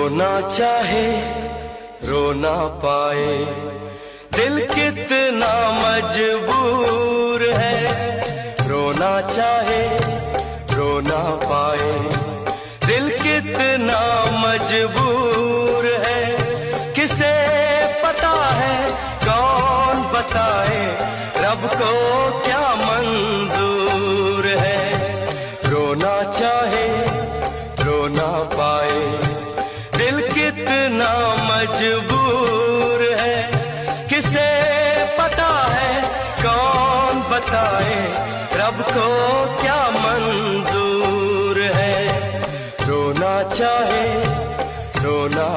रोना चाहे रो ना पाए, दिल कितना मजबूर है। रोना चाहे रो ना पाए, दिल कितना मजबूर है। किसे पता है कौन बताए, रब को क्या मंजूर है। रोना चाहे रो ना पाए, दिल कितना मजबूर है। किसे पता है कौन बताए, रब को क्या मंजूर है। रोना चाहे रो ना